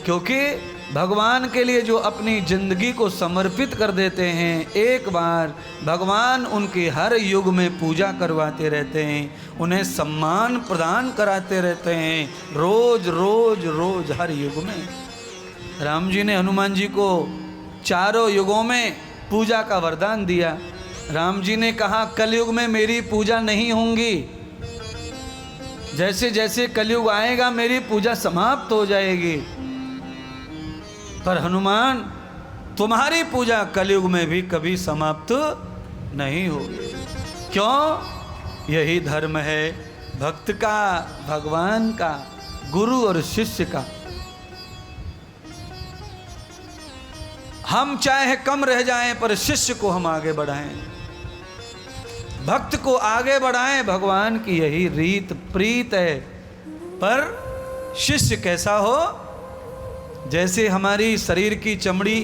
क्योंकि भगवान के लिए जो अपनी जिंदगी को समर्पित कर देते हैं, एक बार भगवान उनकी हर युग में पूजा करवाते रहते हैं, उन्हें सम्मान प्रदान कराते रहते हैं, रोज रोज रोज हर युग में। राम जी ने हनुमान जी को चारों युगों में पूजा का वरदान दिया। राम जी ने कहा कलयुग में मेरी पूजा नहीं होंगी, जैसे जैसे कलयुग आएगा मेरी पूजा समाप्त हो जाएगी। पर हनुमान तुम्हारी पूजा कलयुग में भी कभी समाप्त नहीं होगी। क्यों? यही धर्म है भक्त का, भगवान का, गुरु और शिष्य का। हम चाहे कम रह जाएं पर शिष्य को हम आगे बढ़ाएं, भक्त को आगे बढ़ाएं, भगवान की यही रीत प्रीत है। पर शिष्य कैसा हो? जैसे हमारी शरीर की चमड़ी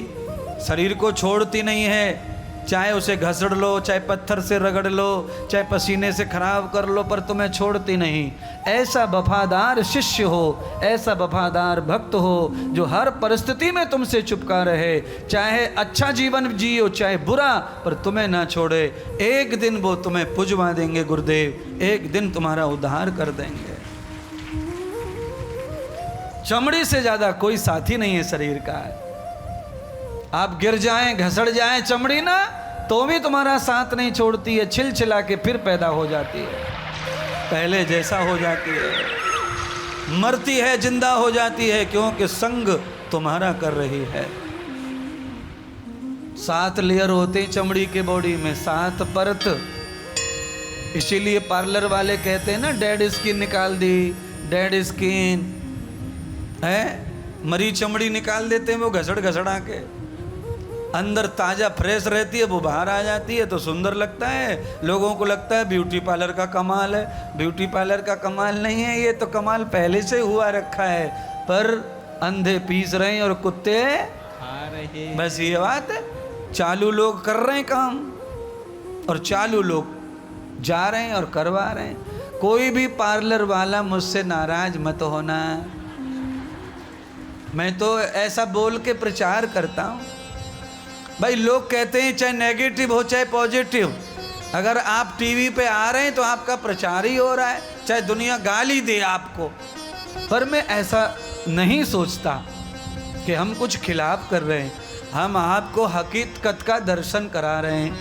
शरीर को छोड़ती नहीं है, चाहे उसे घसड़ लो, चाहे पत्थर से रगड़ लो, चाहे पसीने से खराब कर लो, पर तुम्हें छोड़ती नहीं। ऐसा वफादार शिष्य हो, ऐसा वफादार भक्त हो जो हर परिस्थिति में तुमसे चिपका रहे, चाहे अच्छा जीवन जियो चाहे बुरा, पर तुम्हें ना छोड़े। एक दिन वो तुम्हें पुजवा देंगे गुरुदेव, एक दिन तुम्हारा उद्धार कर देंगे। चमड़ी से ज्यादा कोई साथी नहीं है शरीर का। आप गिर जाएं, घसड़ जाएं चमड़ी ना, तो भी तुम्हारा साथ नहीं छोड़ती है, छिल छिला के फिर पैदा हो जाती है, पहले जैसा हो जाती है, मरती है जिंदा हो जाती है, क्योंकि संग तुम्हारा कर रही है। 7 लेयर होते हैं चमड़ी के बॉडी में, 7 परत। इसीलिए पार्लर वाले कहते हैं ना डेड स्किन निकाल दी, डेड स्किन है, मरी चमड़ी निकाल देते हैं वो घसड़ घसड़ा के। अंदर ताज़ा फ्रेश रहती है, वो बाहर आ जाती है तो सुंदर लगता है। लोगों को लगता है ब्यूटी पार्लर का कमाल है, ब्यूटी पार्लर का कमाल नहीं है, ये तो कमाल पहले से हुआ रखा है। पर अंधे पीस रहे हैं और कुत्ते खा रहे हैं, बस ये बात है। चालू लोग कर रहे हैं काम और चालू लोग जा रहे हैं और करवा रहे हैं। कोई भी पार्लर वाला मुझसे नाराज मत होना, मैं तो ऐसा बोल के प्रचार करता हूँ। भाई लोग कहते हैं चाहे नेगेटिव हो चाहे पॉजिटिव, अगर आप टीवी पे आ रहे हैं तो आपका प्रचार ही हो रहा है, चाहे दुनिया गाली दे आपको। पर मैं ऐसा नहीं सोचता कि हम कुछ खिलाफ कर रहे हैं, हम आपको हकीकत का दर्शन करा रहे हैं।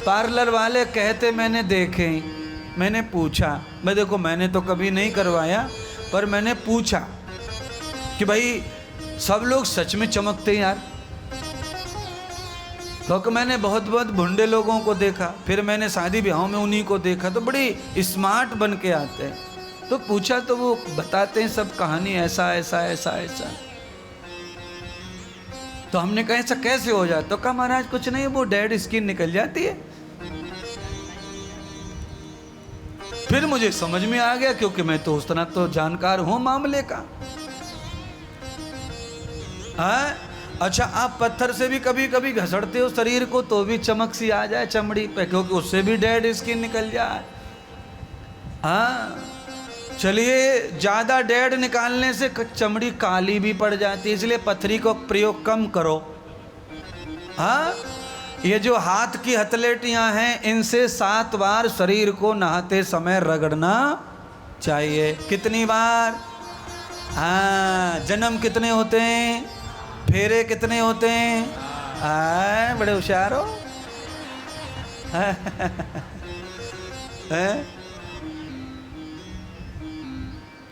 पार्लर वाले कहते मैंने देखे, मैंने पूछा, मैं देखो मैंने तो कभी नहीं करवाया, पर मैंने पूछा कि भाई सब लोग सच में चमकते हैं यार? क्योंकि मैंने बहुत बहुत भुंडे लोगों को देखा, फिर मैंने शादी ब्याहों में उन्हीं को देखा तो बड़ी स्मार्ट बन के आते हैं। तो पूछा तो वो बताते हैं सब कहानी, ऐसा ऐसा ऐसा ऐसा। तो हमने कहा ऐसा कैसे हो जाता? तो कहा महाराज कुछ नहीं, वो डेड स्किन निकल जाती है। फिर मुझे समझ में आ गया, क्योंकि मैं तो उतना तो जानकार हूं मामले का। हाँ अच्छा, आप पत्थर से भी कभी कभी घसड़ते हो शरीर को तो भी चमक सी आ जाए चमड़ी पे, क्योंकि उससे भी डेड स्किन निकल जाए। हाँ चलिए, ज़्यादा डेड निकालने से चमड़ी काली भी पड़ जाती है, इसलिए पत्थरी को प्रयोग कम करो। हाँ ये जो हाथ की हथेलियाँ हैं, इनसे 7 बार शरीर को नहाते समय रगड़ना चाहिए। कितनी बार? हाँ जन्म कितने होते हैं, फेरे कितने होते हैं? बड़े होशियार हो।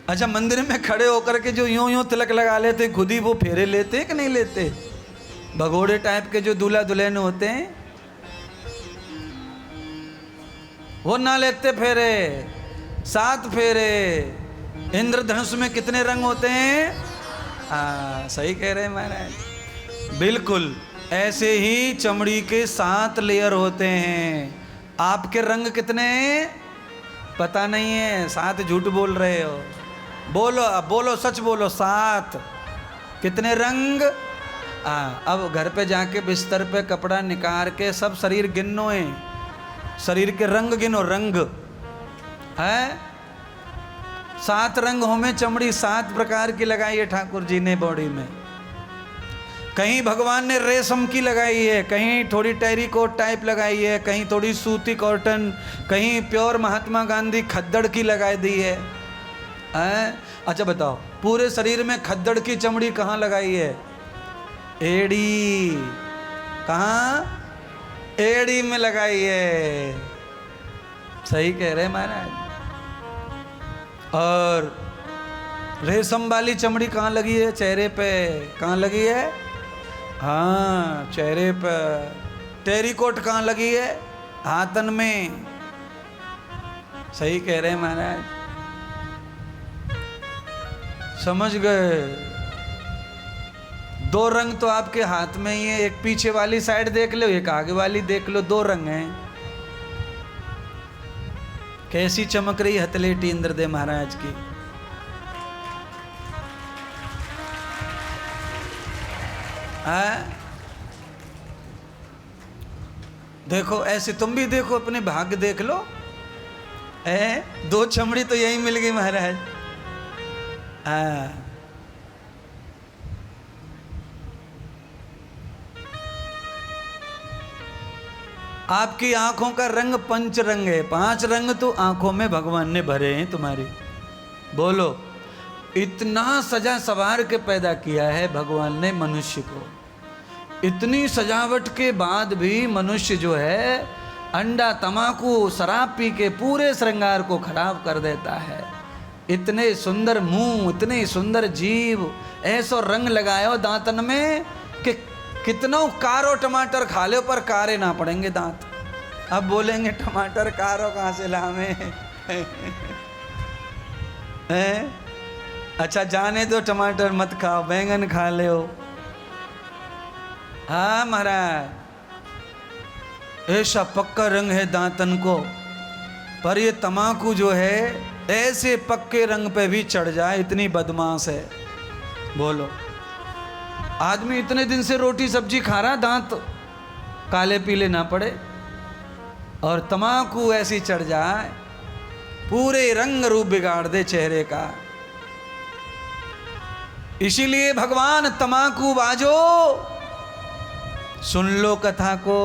अच्छा, मंदिर में खड़े होकर के जो यूं यूं तिलक लगा लेते, खुद ही वो फेरे लेते कि नहीं लेते? भगोड़े टाइप के जो दूल्हा दुल्हन होते हैं वो ना लेते फेरे। 7 फेरे। इंद्रधनुष में कितने रंग होते हैं? सही कह रहे हैं महाराज, बिल्कुल ऐसे ही चमड़ी के 7 लेयर होते हैं। आपके रंग कितने हैं पता नहीं है, 7 झूठ बोल रहे हो। बोलो, अब बोलो, सच बोलो, 7 कितने रंग? अब घर पे जाके बिस्तर पे कपड़ा निकाल के सब शरीर गिनो है, शरीर के रंग गिनो, रंग है 7 रंग हो में चमड़ी 7 प्रकार की लगाई है ठाकुर जी ने बॉडी में। कहीं भगवान ने रेशम की लगाई है, कहीं थोड़ी टेरिकोट टाइप लगाई है, कहीं थोड़ी सूती कॉटन, कहीं प्योर महात्मा गांधी खद्दड़ की लगा दी है। अच्छा बताओ, पूरे शरीर में खद्दड़ की चमड़ी कहाँ लगाई है? एड़ी। कहाँ? एड़ी में लगाई है। सही कह रहे महाराज। और रेशम वाली चमड़ी कहाँ लगी है? चेहरे पे। कहाँ लगी है? हाँ, चेहरे पर। टेरिकोट कहाँ लगी है? हाथन में। सही कह रहे हैं महाराज, समझ गए। दो रंग तो आपके हाथ में ही है, एक पीछे वाली साइड देख लो, एक आगे वाली देख लो, दो रंग हैं। कैसी चमक रही हथलेटी इंद्रदेव महाराज की। देखो ऐसे तुम भी देखो, अपने भाग्य देख लो। दो चमड़ी तो यही मिल गई महाराज। आपकी आंखों का रंग पंच रंग है, 5 रंग तो आंखों में भगवान ने भरे हैं तुम्हारी। बोलो, इतना सजा सवार के पैदा किया है भगवान ने मनुष्य को। इतनी सजावट के बाद भी मनुष्य जो है अंडा तमाकू शराब पी के पूरे श्रृंगार को खराब कर देता है। इतने सुंदर मुंह, इतने सुंदर जीव, ऐसा रंग लगायो दांतन में कि कितनों कारो टमाटर खा लो पर कारे ना पड़ेंगे दांत। अब बोलेंगे टमाटर कारो कहाँ से लावे? अच्छा जाने दो, टमाटर मत खाओ, बैंगन खा लो। हाँ महाराज, ऐसा पक्का रंग है दांतन को, पर ये तमाकू जो है ऐसे पक्के रंग पे भी चढ़ जाए, इतनी बदमाश है। बोलो, आदमी इतने दिन से रोटी सब्जी खा रहा, दांत काले पीले ना पड़े, और तमाकू ऐसी चढ़ जाए पूरे रंग रूप बिगाड़ दे चेहरे का। इसीलिए भगवान तमाकू बाजो, सुन लो कथा को।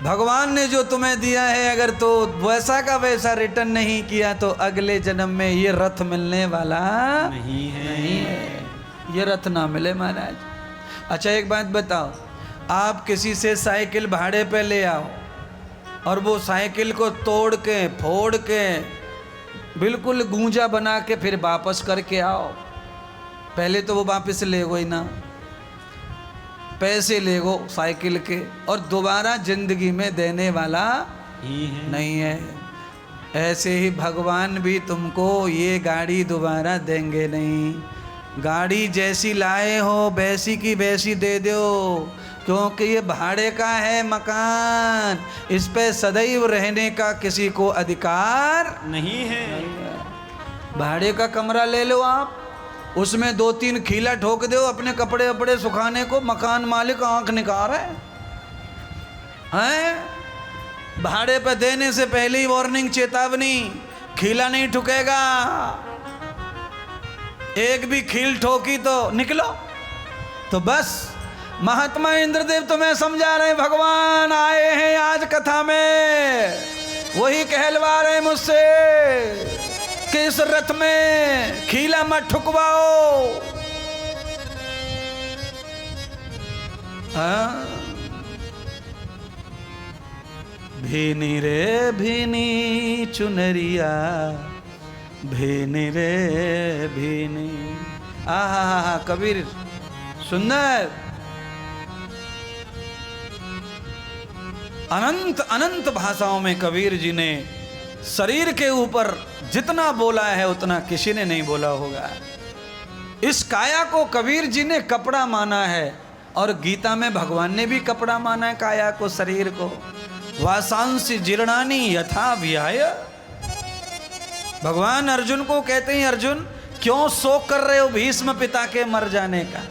भगवान ने जो तुम्हें दिया है, अगर तो वैसा का वैसा रिटर्न नहीं किया तो अगले जन्म में ये रथ मिलने वाला नहीं है। ये रथ ना मिले महाराज। अच्छा एक बात बताओ, आप किसी से साइकिल भाड़े पे ले आओ और वो साइकिल को तोड़ के फोड़ के बिल्कुल गूंजा बना के फिर वापस करके आओ, पहले तो वो वापस ले गो ही ना, पैसे ले गो साइकिल के, और दोबारा जिंदगी में देने वाला ही है नहीं है। ऐसे ही भगवान भी तुमको ये गाड़ी दोबारा देंगे नहीं। गाड़ी जैसी लाए हो वैसी की वैसी दे दो, क्योंकि ये भाड़े का है मकान, इस पे सदैव रहने का किसी को अधिकार नहीं है। भाड़े का कमरा ले लो आप, उसमें 2-3 खीला ठोक दो अपने कपड़े वपड़े सुखाने को, मकान मालिक आंख निकाल रहा है। भाड़े पे देने से पहले ही वार्निंग, चेतावनी, खीला नहीं ठुकेगा, एक भी खील ठोकी तो निकलो। तो बस महात्मा इंद्रदेव तुम्हें समझा रहे, भगवान आए हैं आज कथा में, वही कहलवा रहे मुझसे कि इस रथ में खीला मत ठुकवाओ। हाँ? भीनी रे भीनी चुनरिया, भीनी रे भीनी। आहा, कबीर सुंदर। अनंत अनंत भाषाओं में कबीर जी ने शरीर के ऊपर जितना बोला है उतना किसी ने नहीं बोला होगा। इस काया को कबीर जी ने कपड़ा माना है, और गीता में भगवान ने भी कपड़ा माना है काया को, शरीर को। वासांसि जीर्णानि यथा व्याय। भगवान अर्जुन को कहते हैं, अर्जुन क्यों शोक कर रहे हो भीष्म पिता के मर जाने का?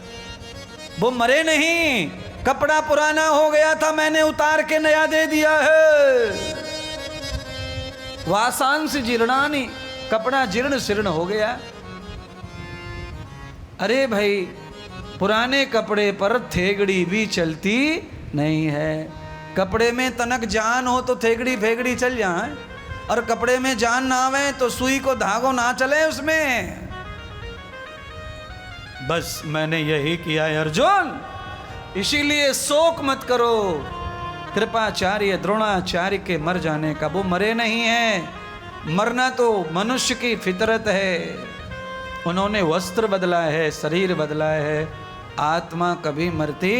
वो मरे नहीं, कपड़ा पुराना हो गया था, मैंने उतार के नया दे दिया है। वासांसि जीर्णानि, कपड़ा जीर्ण शीर्ण हो गया। अरे भाई पुराने कपड़े पर थेगड़ी भी चलती नहीं है। कपड़े में तनक जान हो तो थेगड़ी फेगड़ी चल जाए, और कपड़े में जान ना आवे तो सुई को धागो ना चले उसमें। बस मैंने यही किया है अर्जुन, इसीलिए शोक मत करो। कृपाचार्य द्रोणाचार्य के मर जाने का, वो मरे नहीं हैं, मरना तो मनुष्य की फितरत है। उन्होंने वस्त्र बदला है, शरीर बदला है, आत्मा कभी मरती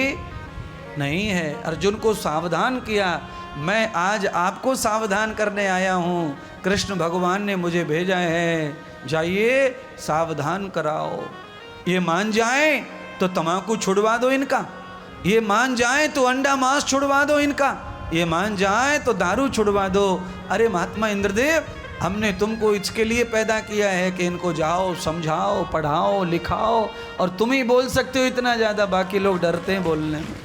नहीं है। अर्जुन को सावधान किया, मैं आज आपको सावधान करने आया हूँ, कृष्ण भगवान ने मुझे भेजा है, जाइए सावधान कराओ। ये मान जाए तो तम्बाकू छुड़वा दो इनका, ये मान जाए तो अंडा मांस छुड़वा दो इनका, ये मान जाए तो दारू छुड़वा दो। अरे महात्मा इंद्रदेव, हमने तुमको इसके लिए पैदा किया है कि इनको जाओ समझाओ, पढ़ाओ, लिखाओ, और तुम ही बोल सकते हो इतना ज़्यादा, बाकी लोग डरते हैं बोलने में।